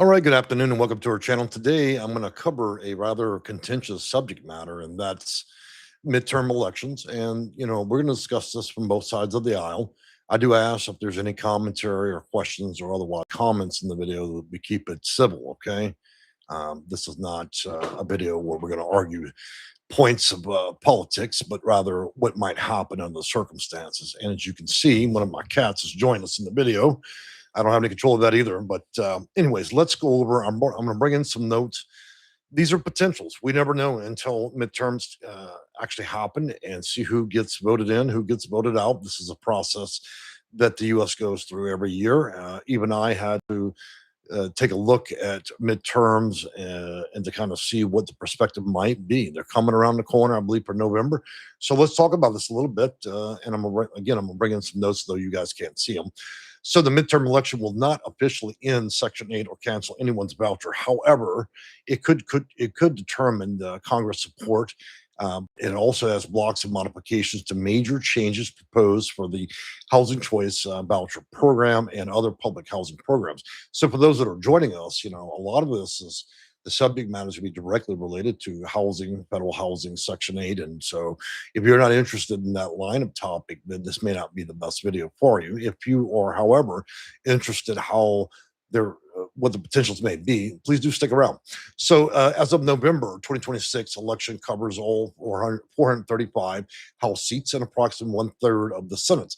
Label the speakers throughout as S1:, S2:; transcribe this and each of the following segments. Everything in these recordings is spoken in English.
S1: All right, good afternoon and welcome to our channel. Today, I'm going to cover a rather contentious subject matter, and that's midterm elections. And, we're going to discuss this from both sides of the aisle. I do ask if there's any commentary or questions or otherwise comments in the video that we keep it civil, okay? This is not a video where we're going to argue points of politics, but rather what might happen under the circumstances. And as you can see, one of my cats has joined us in the video. I don't have any control of that either. But anyways, let's go over. I'm going to bring in some notes. These are potentials. We never know until midterms actually happen and see who gets voted in, who gets voted out. This is a process that the U.S. goes through every year. Even I had to take a look at midterms and to kind of see what the perspective might be. They're coming around the corner, I believe, for November. So let's talk about this a little bit. And I'm gonna bring in some notes, though you guys can't see them. So the midterm election will not officially end Section 8 or cancel anyone's voucher. However, it could determine the Congress support. It also has blocks of modifications to major changes proposed for the Housing Choice Voucher Program and other public housing programs. So for those that are joining us, a lot of this is the subject matters to be directly related to housing, federal housing, Section 8. And so if you're not interested in that line of topic, then this may not be the best video for you. If you are, however, interested how there what the potentials may be, please do stick around. So as of November 2026, election covers all 435 House seats and approximately one-third of the Senate.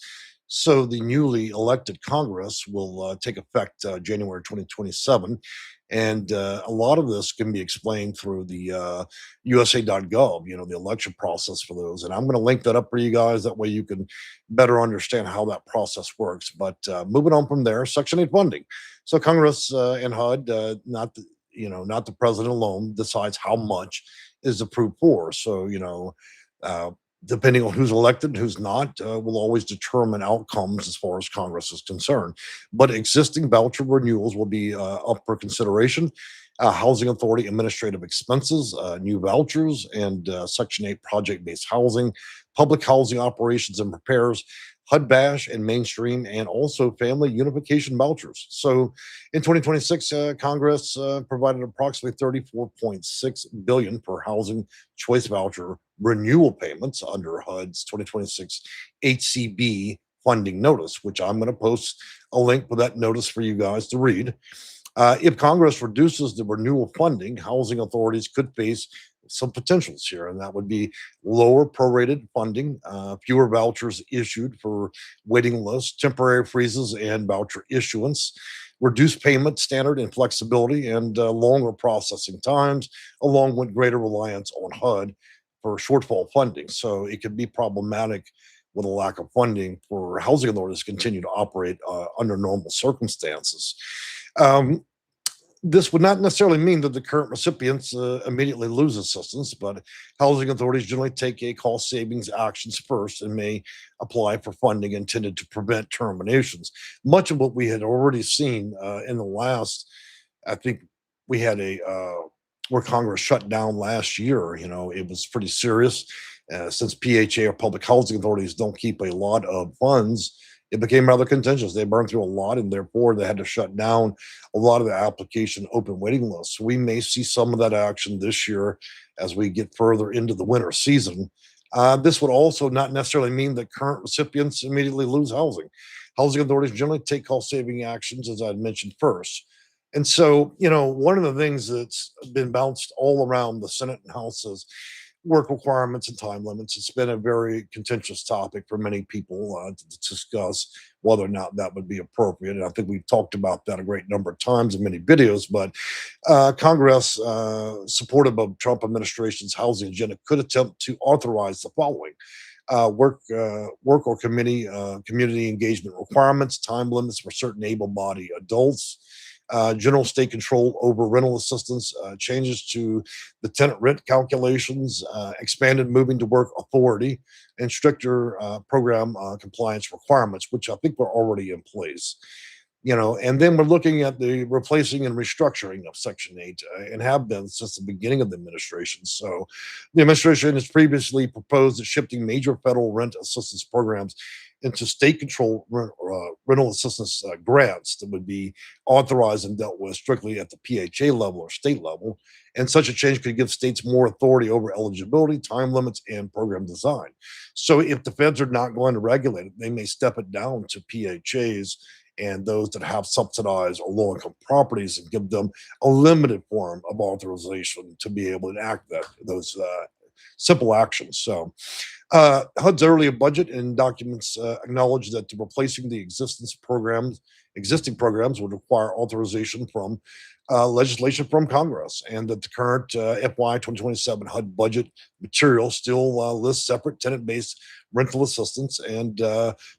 S1: So the newly elected Congress will take effect January 2027. And a lot of this can be explained through the USA.gov, the election process for those. And I'm going to link that up for you guys. That way you can better understand how that process works. But moving on from there, Section 8 funding. So Congress and HUD, not the president alone, decides how much is approved for. So, uh, depending on who's elected and who's not, will always determine outcomes as far as Congress is concerned. But existing voucher renewals will be up for consideration. Housing Authority administrative expenses, new vouchers, and Section 8 project based housing, public housing operations and repairs, HUD-VASH and mainstream, and also family unification vouchers. So in 2026, Congress provided approximately 34.6 billion for housing choice voucher renewal payments under HUD's 2026 HCB funding notice, which I'm going to post a link for that notice for you guys to read. If Congress reduces the renewal funding, housing authorities could face some potentials here, and that would be lower prorated funding, fewer vouchers issued for waiting lists, temporary freezes and voucher issuance, reduced payment standard and flexibility, and longer processing times, along with greater reliance on HUD for shortfall funding. So it could be problematic with a lack of funding for housing authorities to continue to operate under normal circumstances. Um, this would not necessarily mean that the current recipients immediately lose assistance, but housing authorities generally take a cost savings actions first and may apply for funding intended to prevent terminations. Much of what we had already seen in the last, I think we had a where Congress shut down last year. It was pretty serious. Since PHA or public housing authorities don't keep a lot of funds, it became rather contentious. They burned through a lot, and therefore they had to shut down a lot of the application open waiting lists. We may see some of that action this year as we get further into the winter season. This would also not necessarily mean that current recipients immediately lose housing. Housing authorities generally take cost saving actions, as I mentioned first. And so, one of the things that's been bounced all around the Senate and House is work requirements and time limits. It's been a very contentious topic for many people to discuss whether or not that would be appropriate. And I think we've talked about that a great number of times in many videos. But Congress, supportive of Trump administration's housing agenda, could attempt to authorize the following. Work or community engagement requirements, time limits for certain able-bodied adults, general state control over rental assistance, changes to the tenant rent calculations, expanded moving to work authority, and stricter program compliance requirements, which I think were already in place. And then we're looking at the replacing and restructuring of Section 8 and have been since the beginning of the administration. So the administration has previously proposed shifting major federal rent assistance programs into state-controlled rental assistance grants that would be authorized and dealt with strictly at the PHA level or state level. And such a change could give states more authority over eligibility, time limits, and program design. So if the feds are not going to regulate it, they may step it down to PHAs and those that have subsidized or low income properties and give them a limited form of authorization to be able to enact those simple actions. So HUD's earlier budget and documents acknowledge that replacing the existing programs would require authorization from legislation from Congress, and that the current FY 2027 HUD budget material still lists separate tenant-based rental assistance and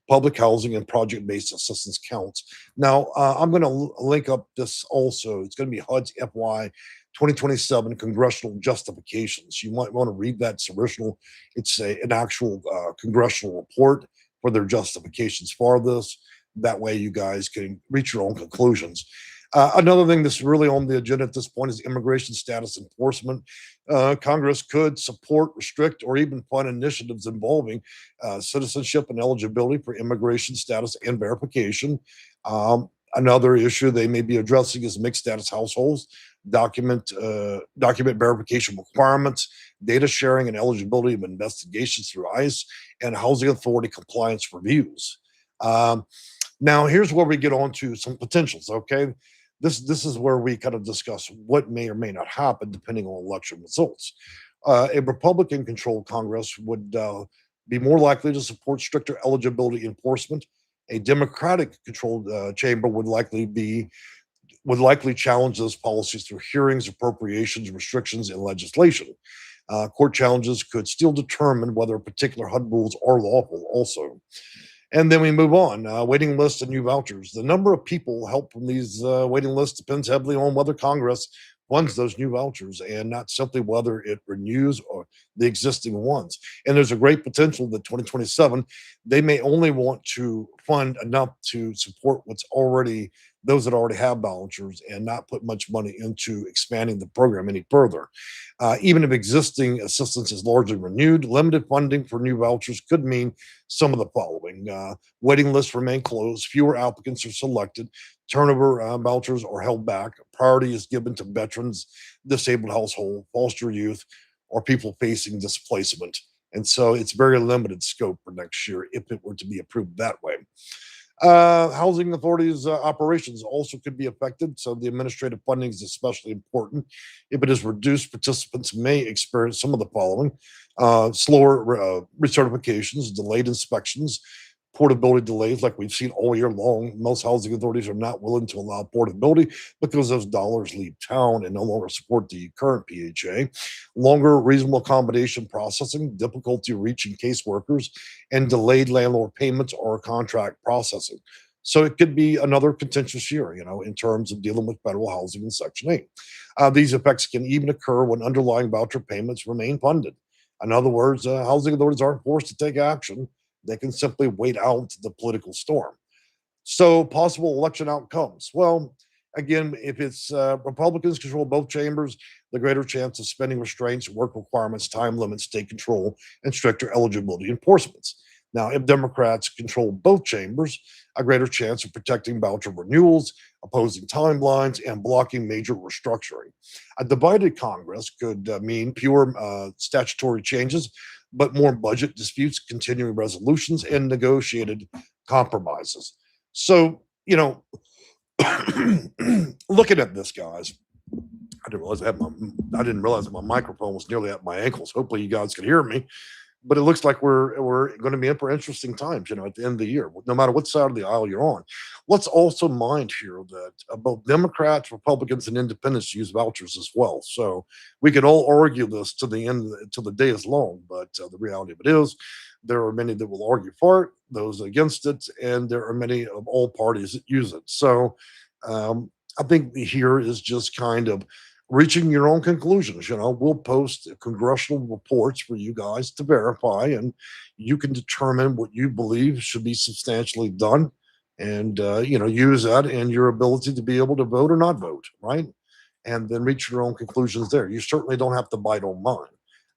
S1: public housing and project-based assistance counts. Now, I'm going to link up this also. It's going to be HUD's FY 2027 congressional justifications. You might want to read that. It's an actual congressional report for their justifications for this. That way, you guys can reach your own conclusions. Another thing that's really on the agenda at this point is immigration status enforcement. Congress could support, restrict, or even fund initiatives involving citizenship and eligibility for immigration status and verification. Another issue they may be addressing is mixed status households, document verification requirements, data sharing and eligibility of investigations through ICE, and housing authority compliance reviews. Now, here's where we get on to some potentials. Okay, this is where we kind of discuss what may or may not happen depending on election results. A Republican-controlled Congress would be more likely to support stricter eligibility enforcement. A Democratic-controlled chamber would likely challenge those policies through hearings, appropriations, restrictions, and legislation. Court challenges could still determine whether particular HUD rules are lawful also. And then we move on. Waiting lists and new vouchers. The number of people helped from these waiting lists depends heavily on whether Congress funds those new vouchers and not simply whether it renews or the existing ones. And there's a great potential that 2027, they may only want to fund enough to support those that already have vouchers and not put much money into expanding the program any further. Even if existing assistance is largely renewed, limited funding for new vouchers could mean some of the following. Waiting lists remain closed, fewer applicants are selected, turnover vouchers are held back, priority is given to veterans, disabled household, foster youth, or people facing displacement. And so it's very limited scope for next year if it were to be approved that way. Housing authorities' operations also could be affected, so the administrative funding is especially important. If it is reduced, participants may experience some of the following: slower recertifications, delayed inspections, portability delays, like we've seen all year long. Most housing authorities are not willing to allow portability because those dollars leave town and no longer support the current PHA. Longer reasonable accommodation processing, difficulty reaching caseworkers, and delayed landlord payments or contract processing. So it could be another contentious year, in terms of dealing with federal housing in Section 8. These effects can even occur when underlying voucher payments remain funded. In other words, housing authorities aren't forced to take action. They can simply wait out the political storm. So, possible election outcomes. Well, again, if it's Republicans control both chambers, the greater chance of spending restraints, work requirements, time limits, state control, and stricter eligibility enforcements. Now, if Democrats control both chambers, a greater chance of protecting voucher renewals, opposing timelines, and blocking major restructuring. A divided Congress could mean fewer statutory changes, but more budget disputes, continuing resolutions, and negotiated compromises. So, looking at this, guys, I didn't realize that my microphone was nearly at my ankles. Hopefully, you guys can hear me. But it looks like we're going to be in for interesting times, at the end of the year, no matter what side of the aisle you're on. Let's also mind here that both Democrats, Republicans, and Independents use vouchers as well. So we can all argue this to the end, till the day is long. But the reality of it is, there are many that will argue for it, those against it, and there are many of all parties that use it. So I think here is just kind of reaching your own conclusions. We'll post congressional reports for you guys to verify, and you can determine what you believe should be substantially done, and use that in your ability to be able to vote or not vote, right? And then reach your own conclusions there. You certainly don't have to bite on mine.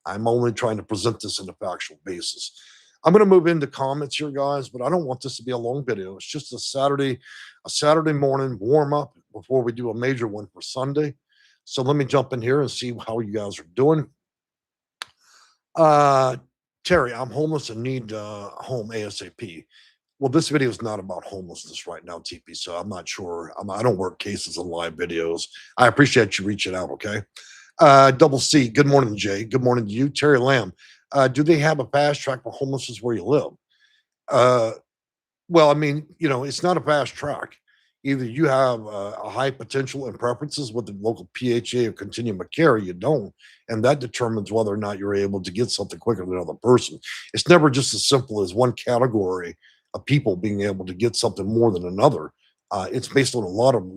S1: I'm only trying to present this in a factual basis. I'm going to move into comments here, guys, but I don't want this to be a long video. It's just a Saturday morning warm up before we do a major one for Sunday. So let me jump in here and see how you guys are doing. Uh, Terry, I'm homeless and need a home ASAP. Well, this video is not about homelessness right now, TP. So I'm not sure. I don't work cases and live videos. I appreciate you reaching out. Okay. Double C. Good morning, Jay. Good morning to you, Terry Lamb. Do they have a fast track for homelessness where you live? Uh, well, I mean, it's not a fast track. Either you have a high potential and preferences with the local PHA or continuum of care, or you don't, and that determines whether or not you're able to get something quicker than another person. It's never just as simple as one category of people being able to get something more than another. It's based on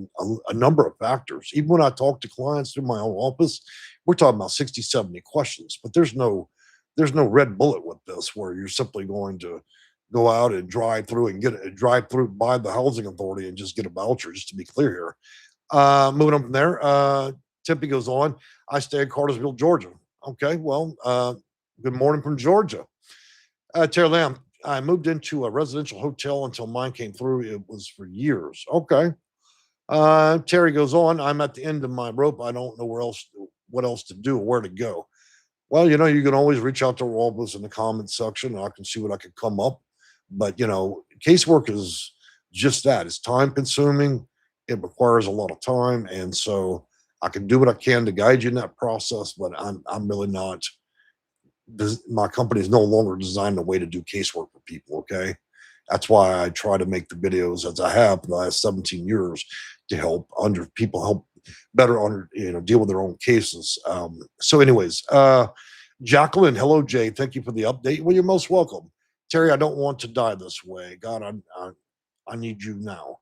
S1: a number of factors. Even when I talk to clients through my own office, we're talking about 60, 70 questions, but there's no red bullet with this where you're simply going to go out and drive through by the housing authority and just get a voucher, just to be clear here. Moving on from there, Tippy goes on. I stay in Cartersville, Georgia. Okay, well, good morning from Georgia. Terry Lamb, I moved into a residential hotel until mine came through. It was for years. Okay. Terry goes on. I'm at the end of my rope. I don't know what else to do or where to go. Well, you can always reach out to Walbus in the comments section, and I can see what I could come up. But casework is just that. It's time consuming. It requires a lot of time, and so I can do what I can to guide you in that process. But I'm really not. My company is no longer designed a way to do casework for people. Okay, that's why I try to make the videos as I have for the last 17 years to help better deal with their own cases. So, anyways, Jacqueline, hello, Jay. Thank you for the update. Well, you're most welcome. Terry, I don't want to die this way. God, I need you now.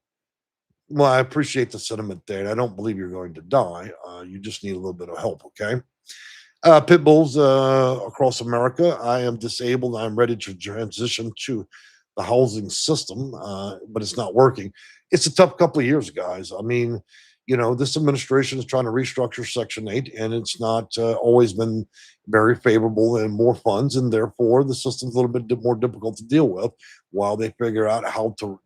S1: Well, I appreciate the sentiment there. And I don't believe you're going to die. You just need a little bit of help, okay? Pit bulls across America. I am disabled. I'm ready to transition to the housing system, but it's not working. It's a tough couple of years, guys. I mean, this administration is trying to restructure Section 8, and it's not always been very favorable and more funds, and therefore the system's a little bit more difficult to deal with while they figure out how to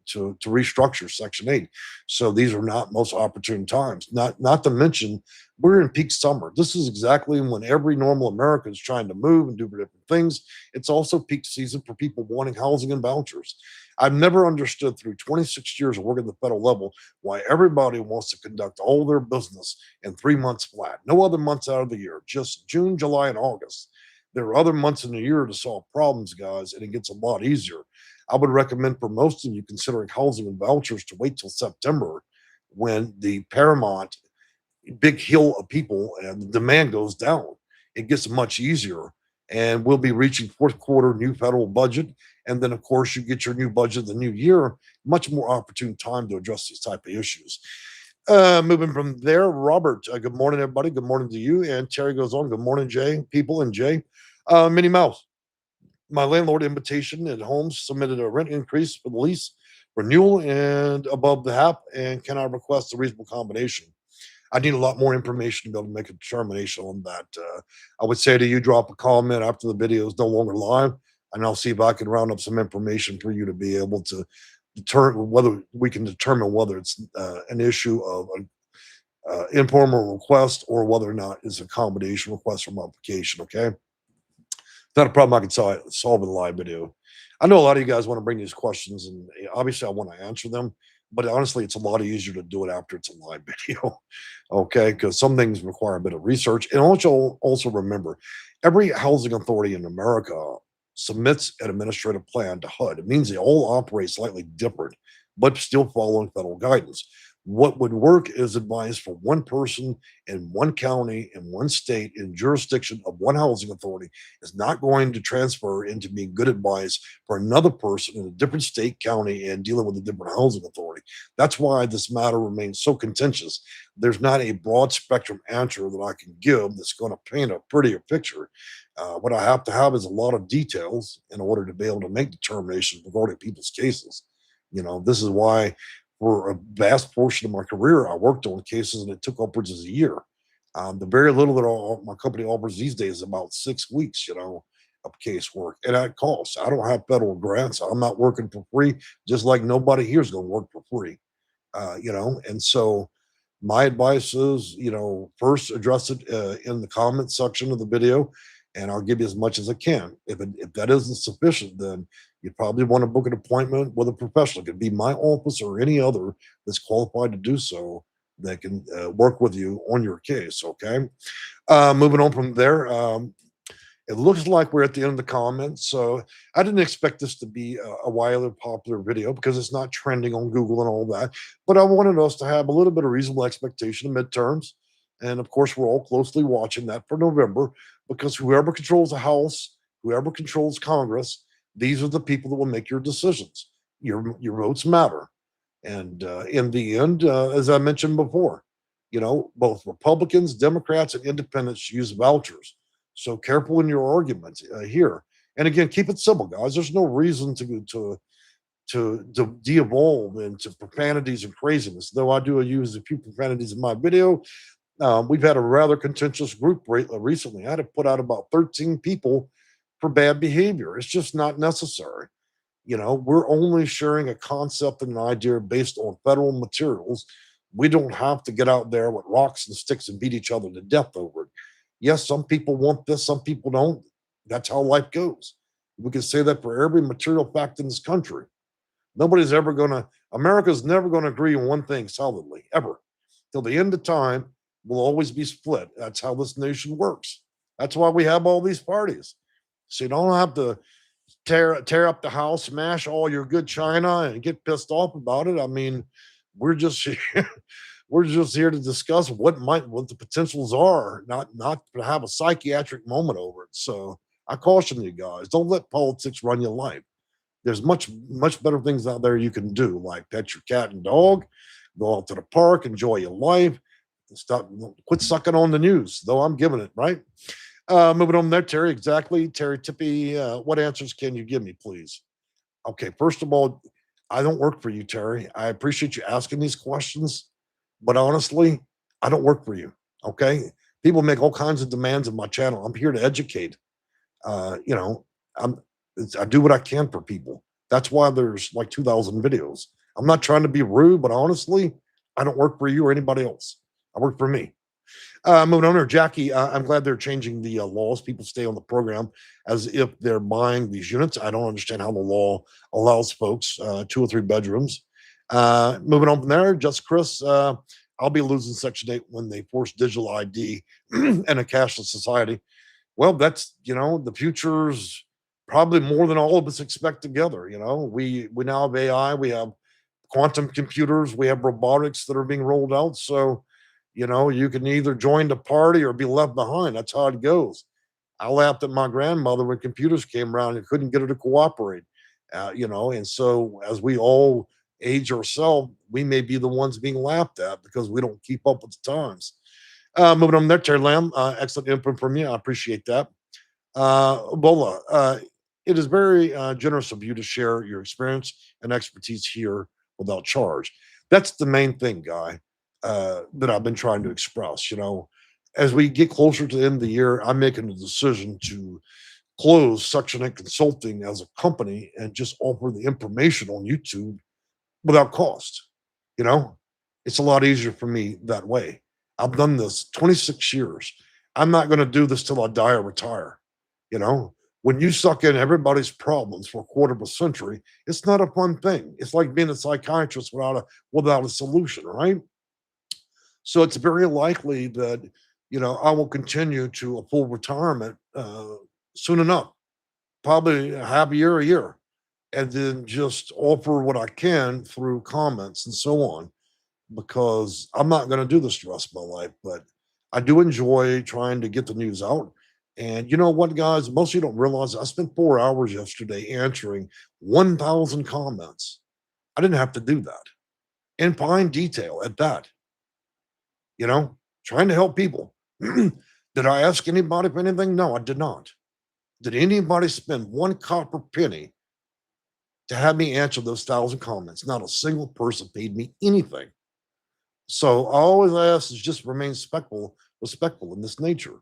S1: restructure Section 8. So these are not most opportune times. Not to mention we're in peak summer. This is exactly when every normal American is trying to move and do different things. It's also peak season for people wanting housing and vouchers. I've never understood through 26 years of working at the federal level why everybody wants to conduct all their business in 3 months flat. No other months out of the year, just June, July, and August. There are other months in the year to solve problems, guys, and it gets a lot easier. I would recommend for most of you considering housing and vouchers to wait till September when the paramount big hill of people and the demand goes down. It gets much easier. And we'll be reaching fourth quarter new federal budget. And then, of course, you get your new budget the new year, much more opportune time to address these type of issues. Moving from there, Robert, good morning, everybody. Good morning to you. And Terry goes on. Good morning, Jay, people, and Jay. Minnie Mouse, my landlord invitation at home submitted a rent increase for the lease renewal and above the half. And can I request a reasonable combination? I need a lot more information to be able to make a determination on that. I would say to you, drop a comment after the video is no longer live, and I'll see if I can round up some information for you to be able to determine whether it's an issue of an informal request or whether or not it's a combination request from application. Okay, not a problem I can solve in a live video. I know a lot of you guys want to bring these questions, and obviously I want to answer them. But honestly, it's a lot easier to do it after it's a live video, okay? Because some things require a bit of research. And also remember, every housing authority in America submits an administrative plan to HUD. It means they all operate slightly different, but still following federal guidance. What would work is advice for one person in one county, in one state, in jurisdiction of one housing authority is not going to transfer into being good advice for another person in a different state, county, and dealing with a different housing authority. That's why this matter remains so contentious. There's not a broad spectrum answer that I can give that's going to paint a prettier picture. What I have to have is a lot of details in order to be able to make determinations regarding people's cases. This is why for a vast portion of my career, I worked on cases and it took upwards of a year. The very little that my company offers these days is about 6 weeks, of casework, and at cost. I don't have federal grants. I'm not working for free, just like nobody here is going to work for free. And so my advice is, first address it in the comment section of the video, and I'll give you as much as I can. If that isn't sufficient, then you probably want to book an appointment with a professional. It could be my office or any other that's qualified to do so that can work with you on your case. Okay. Moving on from there, it looks like we're at the end of the comments. So I didn't expect this to be a wildly popular video because it's not trending on Google and all that. But I wanted us to have a little bit of reasonable expectation of midterms. And of course, we're all closely watching that for November because whoever controls the House, whoever controls Congress, these are the people that will make your decisions. Your votes matter. And in the end, as I mentioned before, both Republicans, Democrats, and independents use vouchers. So careful in your arguments here. And again, keep it simple, guys. There's no reason to de-evolve into profanities and craziness. Though I do use a few profanities in my video. We've had a rather contentious group recently. I had to put out about 13 people for bad behavior. It's just not necessary. We're only sharing a concept and an idea based on federal materials. We don't have to get out there with rocks and sticks and beat each other to death over it. Yes, some people want this, some people don't. That's how life goes. We can say that for every material fact in this country. America's never going to agree on one thing solidly, ever. Till the end of time, we'll always be split. That's how this nation works. That's why we have all these parties. So you don't have to tear up the house, smash all your good china, and get pissed off about it. I mean, we're just we're just here to discuss what the potentials are, not to have a psychiatric moment over it. So I caution you guys, don't let politics run your life. There's much better things out there you can do, like pet your cat and dog, go out to the park, enjoy your life, and quit sucking on the news. Though I'm giving it right. Moving on there, Terry. Exactly, Terry Tippy. What answers can you give me, please? Okay, first of all, I don't work for you, Terry. I appreciate you asking these questions, but honestly, I don't work for you. Okay, people make all kinds of demands in my channel. I'm here to educate. Uh, you know, I'm I do what I can for people. That's why there's like 2,000 videos. I'm not trying to be rude, but honestly, I don't work for you or anybody else. I work for me. Moving on there, Jackie, I'm glad they're changing the laws. People stay on the program as if they're buying these units. I don't understand how the law allows folks 2 or 3 bedrooms. Moving on from there, just Chris, I'll be losing Section 8 when they force digital ID and a cashless society. Well, that's, the future's probably more than all of us expect together. We now have AI, we have quantum computers, we have robotics that are being rolled out. So, you can either join the party or be left behind. That's how it goes. I laughed at my grandmother when computers came around and couldn't get her to cooperate. And so as we all age ourselves, we may be the ones being laughed at because we don't keep up with the times. Moving on there, Terry Lamb, excellent input from you. I appreciate that. Bola, it is very generous of you to share your experience and expertise here without charge. That's the main thing, Guy, that I've been trying to express. As we get closer to the end of the year, I'm making a decision to close Section 8 Consulting as a company and just offer the information on YouTube without cost. You know, it's a lot easier for me that way. I've done this 26 years. I'm not going to do this till I die or retire. You know, when you suck in everybody's problems for a quarter of a century, it's not a fun thing. It's like being a psychiatrist without a solution, right? So it's very likely that I will continue to a full retirement soon enough, probably a half a year, and then just offer what I can through comments and so on, because I'm not going to do this the rest of my life. But I do enjoy trying to get the news out. And you know what, guys? Most of you don't realize I spent 4 hours yesterday answering 1,000 comments. I didn't have to do that in fine detail at that, trying to help people. Did I ask anybody for anything? No, I did not. Did anybody spend one copper penny to have me answer those 1,000 comments? Not a single person paid me anything. So I always ask is just remain respectful in this nature.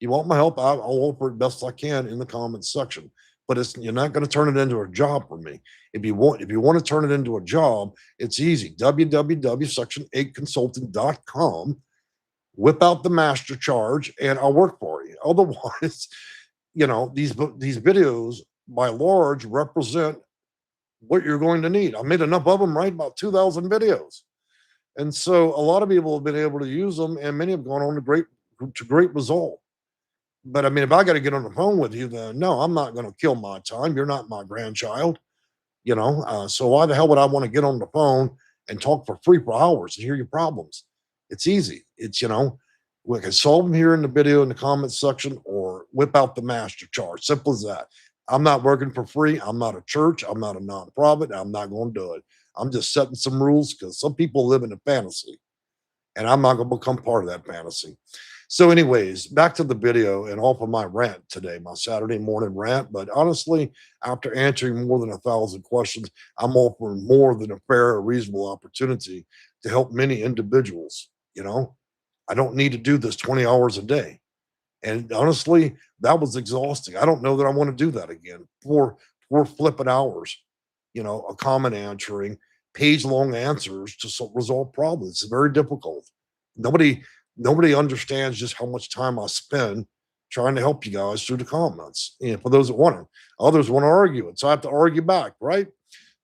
S1: You want my help? I'll offer it best I can in the comments section. But you're not going to turn it into a job for me. If you want to turn it into a job, it's easy. www.section8consulting.com. Whip out the master charge, and I'll work for you. Otherwise, these videos by large represent what you're going to need. I made enough of them, right? About 2,000 videos. And so a lot of people have been able to use them, and many have gone on to great result. But I mean, if I got to get on the phone with you, then no, I'm not going to kill my time. You're not my grandchild, so why the hell would I want to get on the phone and talk for free for hours and hear your problems? It's easy. We can solve them here in the video in the comments section or whip out the master charge. Simple as that. I'm not working for free. I'm not a church. I'm not a nonprofit. I'm not going to do it. I'm just setting some rules because some people live in a fantasy, and I'm not going to become part of that fantasy. So, anyways, back to the video and off of my rant today, my Saturday morning rant. But honestly, after answering more than 1,000 questions, I'm offering more than a fair or reasonable opportunity to help many individuals. I don't need to do this 20 hours a day. And honestly, that was exhausting. I don't know that I want to do that again. Four flipping hours, a comment answering, page-long answers to resolve problems. It's very difficult. Nobody nobody understands just how much time I spend trying to help you guys through the comments. And for those that want to, others want to argue it. So I have to argue back, right?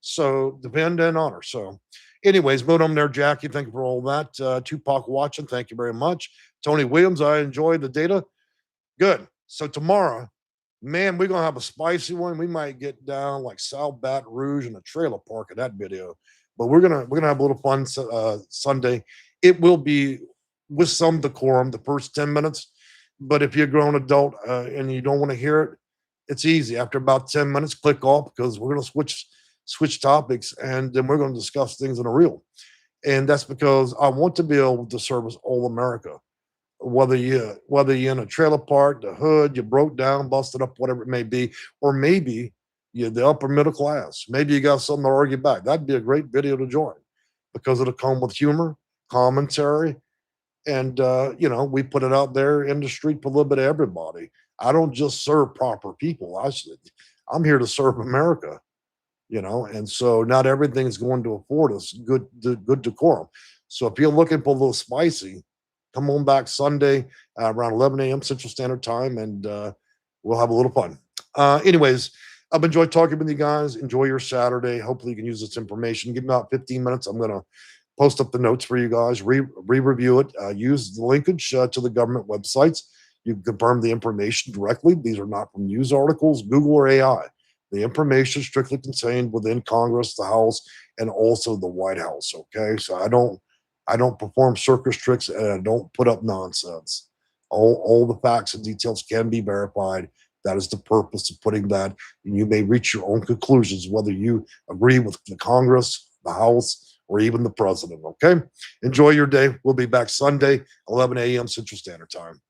S1: So depend and honor. So, anyways, moving on there, Jackie. Thank you for all that. Tupac watching. Thank you very much. Tony Williams, I enjoyed the data. Good. So tomorrow, man, we're gonna have a spicy one. We might get down like South Baton Rouge in a trailer park in that video. But we're gonna have a little fun Sunday. It will be with some decorum the first 10 minutes. But if you're a grown adult and you don't want to hear it, it's easy. After about 10 minutes, click off because we're gonna switch topics and then we're gonna discuss things in a real. And that's because I want to be able to service all America, whether you're in a trailer park, the hood, you broke down, busted up, whatever it may be, or maybe you're the upper middle class. Maybe you got something to argue back. That'd be a great video to join because it'll come with humor, commentary, and we put it out there in the street for a little bit of everybody. I don't just serve proper people. I'm here to serve America, and so not everything's going to afford us good decorum. So if you're looking for a little spicy, come on back Sunday around 11 a.m. Central Standard Time, and we'll have a little fun. Anyways, I've enjoyed talking with you guys. Enjoy your Saturday. Hopefully, you can use this information. Give me about 15 minutes. I'm going to post up the notes for you guys, re-review it, use the linkage to the government websites. You can confirm the information directly. These are not from news articles, Google, or AI. The information is strictly contained within Congress, the House, and also the White House. Okay, so I don't perform circus tricks and I don't put up nonsense. All the facts and details can be verified. That is the purpose of putting that. And you may reach your own conclusions, whether you agree with the Congress, the House, or even the president. Okay. Enjoy your day. We'll be back Sunday, 11 a.m. Central Standard Time.